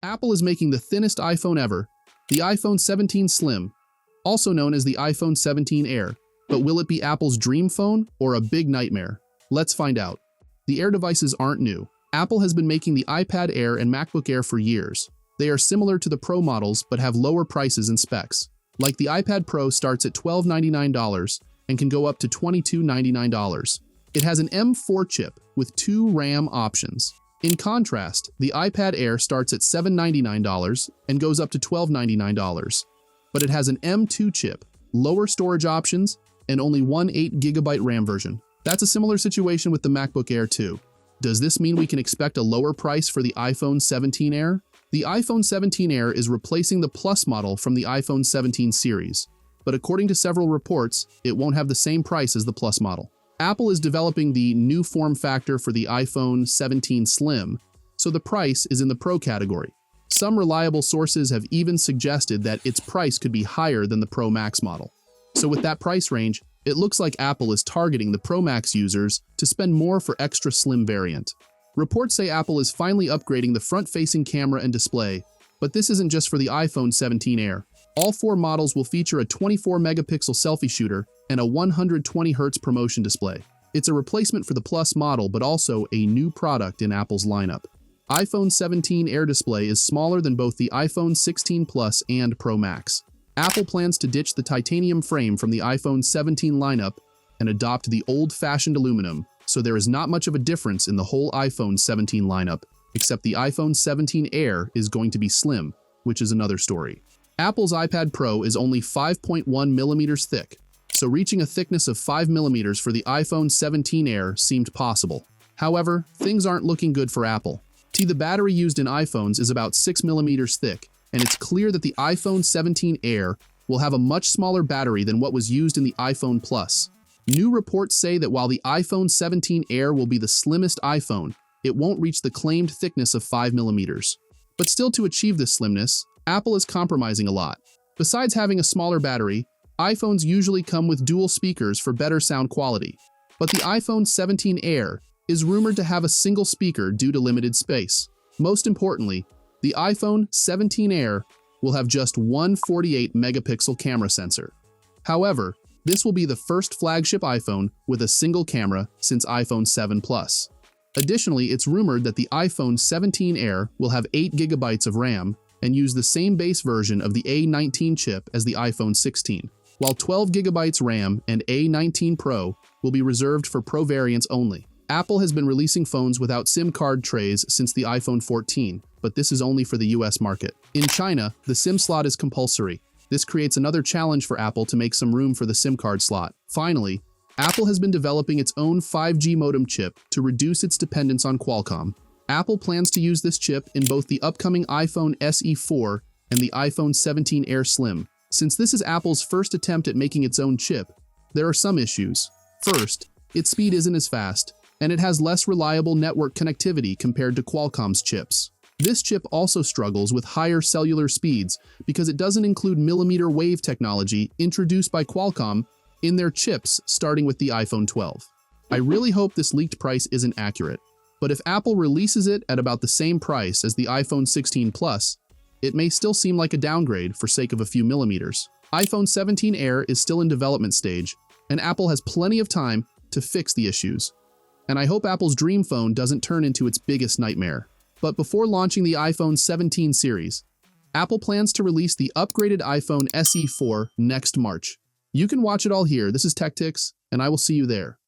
Apple is making the thinnest iPhone ever, the iPhone 17 Slim, also known as the iPhone 17 Air. But will it be Apple's dream phone or a big nightmare? Let's find out. The Air devices aren't new. Apple has been making the iPad Air and MacBook Air for years. They are similar to the Pro models but have lower prices and specs. Like the iPad Pro starts at $1299 and can go up to $2299. It has an M4 chip with 2 RAM options. In contrast, the iPad Air starts at $799 and goes up to $1299. But it has an M2 chip, lower storage options, and only one 8GB RAM version. That's a similar situation with the MacBook Air too. Does this mean we can expect a lower price for the iPhone 17 Air? The iPhone 17 Air is replacing the Plus model from the iPhone 17 series, but according to several reports, it won't have the same price as the Plus model. Apple is developing the new form factor for the iPhone 17 Slim, so the price is in the Pro category. Some reliable sources have even suggested that its price could be higher than the Pro Max model. So with that price range, it looks like Apple is targeting the Pro Max users to spend more for extra slim variant. Reports say Apple is finally upgrading the front-facing camera and display, but this isn't just for the iPhone 17 Air. All 4 models will feature a 24-megapixel selfie shooter and a 120Hz ProMotion display. It's a replacement for the Plus model, but also a new product in Apple's lineup. iPhone 17 Air display is smaller than both the iPhone 16 Plus and Pro Max. Apple plans to ditch the titanium frame from the iPhone 17 lineup and adopt the old-fashioned aluminum, so there is not much of a difference in the whole iPhone 17 lineup, except the iPhone 17 Air is going to be slim, which is another story. Apple's iPad Pro is only 5.1 millimeters thick, so reaching a thickness of 5 millimeters for the iPhone 17 Air seemed possible. However, things aren't looking good for Apple. The battery used in iPhones is about 6 millimeters thick, and it's clear that the iPhone 17 Air will have a much smaller battery than what was used in the iPhone Plus. New reports say that while the iPhone 17 Air will be the slimmest iPhone, it won't reach the claimed thickness of 5 millimeters. But still, to achieve this slimness, Apple is compromising a lot. Besides having a smaller battery, iPhones usually come with dual speakers for better sound quality. But the iPhone 17 Air is rumored to have a single speaker due to limited space. Most importantly, the iPhone 17 Air will have just one 48-megapixel camera sensor. However, this will be the first flagship iPhone with a single camera since iPhone 7 Plus. Additionally, it's rumored that the iPhone 17 Air will have 8GB of RAM and use the same base version of the A19 chip as the iPhone 16, while 12GB RAM and A19 Pro will be reserved for Pro variants only. Apple has been releasing phones without SIM card trays since the iPhone 14, but this is only for the US market. In China, the SIM slot is compulsory. This creates another challenge for Apple to make some room for the SIM card slot. Finally, Apple has been developing its own 5G modem chip to reduce its dependence on Qualcomm. Apple plans to use this chip in both the upcoming iPhone SE 4 and the iPhone 17 Air Slim. Since this is Apple's first attempt at making its own chip, there are some issues. First, its speed isn't as fast, and it has less reliable network connectivity compared to Qualcomm's chips. This chip also struggles with higher cellular speeds because it doesn't include millimeter wave technology introduced by Qualcomm in their chips starting with the iPhone 12. I really hope this leaked price isn't accurate, but if Apple releases it at about the same price as the iPhone 16 Plus, it may still seem like a downgrade for sake of a few millimeters. iPhone 17 Air is still in development stage, and Apple has plenty of time to fix the issues. And I hope Apple's dream phone doesn't turn into its biggest nightmare. But before launching the iPhone 17 series, Apple plans to release the upgraded iPhone SE 4 next March. You can watch it all here. This is Techtics, and I will see you there.